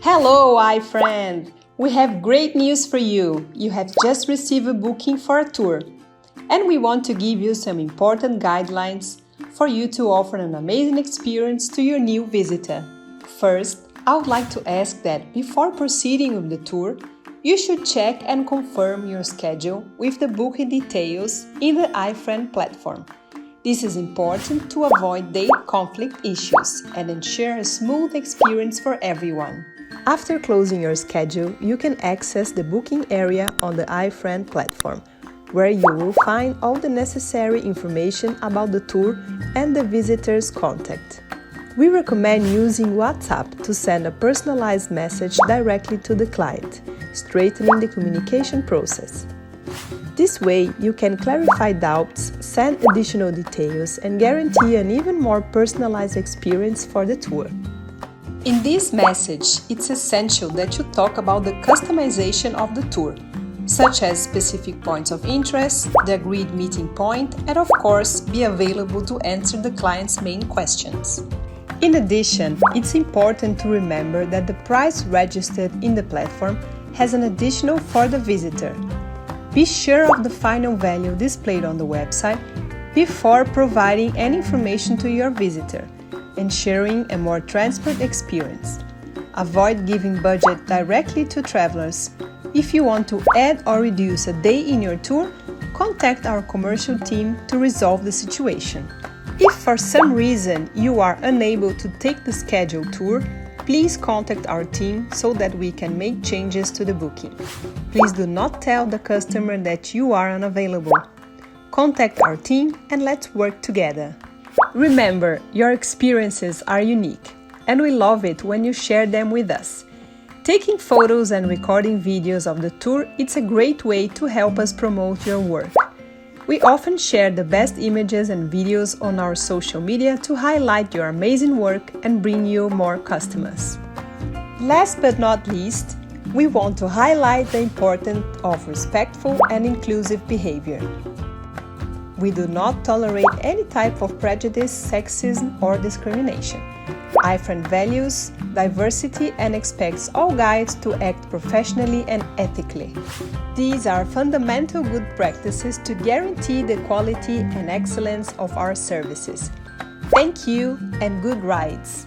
Hello, iFriend! We have great news for you. You have just received a booking for a tour. And we want to give you some important guidelines for you to offer an amazing experience to your new visitor. First, I would like to ask that before proceeding with the tour, you should check and confirm your schedule with the booking details in the iFriend platform. This is important to avoid date conflict issues and ensure a smooth experience for everyone. After closing your schedule, you can access the booking area on the iFriend platform, where you will find all the necessary information about the tour and the visitor's contact. We recommend using WhatsApp to send a personalized message directly to the client, straightening the communication process. This way, you can clarify doubts, send additional details, and guarantee an even more personalized experience for the tour. In this message, it's essential that you talk about the customization of the tour, such as specific points of interest, the agreed meeting point, and of course, be available to answer the client's main questions. In addition, it's important to remember that the price registered in the platform has an additional for the visitor. Be sure of the final value displayed on the website before providing any information to your visitor, ensuring a more transparent experience. Avoid giving budget directly to travelers. If you want to add or reduce a day in your tour, contact our commercial team to resolve the situation. If for some reason you are unable to take the scheduled tour, please contact our team so that we can make changes to the booking. Please do not tell the customer that you are unavailable. Contact our team and let's work together. Remember, your experiences are unique, and we love it when you share them with us. Taking photos and recording videos of the tour is a great way to help us promote your work. We often share the best images and videos on our social media to highlight your amazing work and bring you more customers. Last but not least, we want to highlight the importance of respectful and inclusive behavior. We do not tolerate any type of prejudice, sexism, or discrimination. iFriend values diversity and expects all guides to act professionally and ethically. These are fundamental good practices to guarantee the quality and excellence of our services. Thank you and good rides!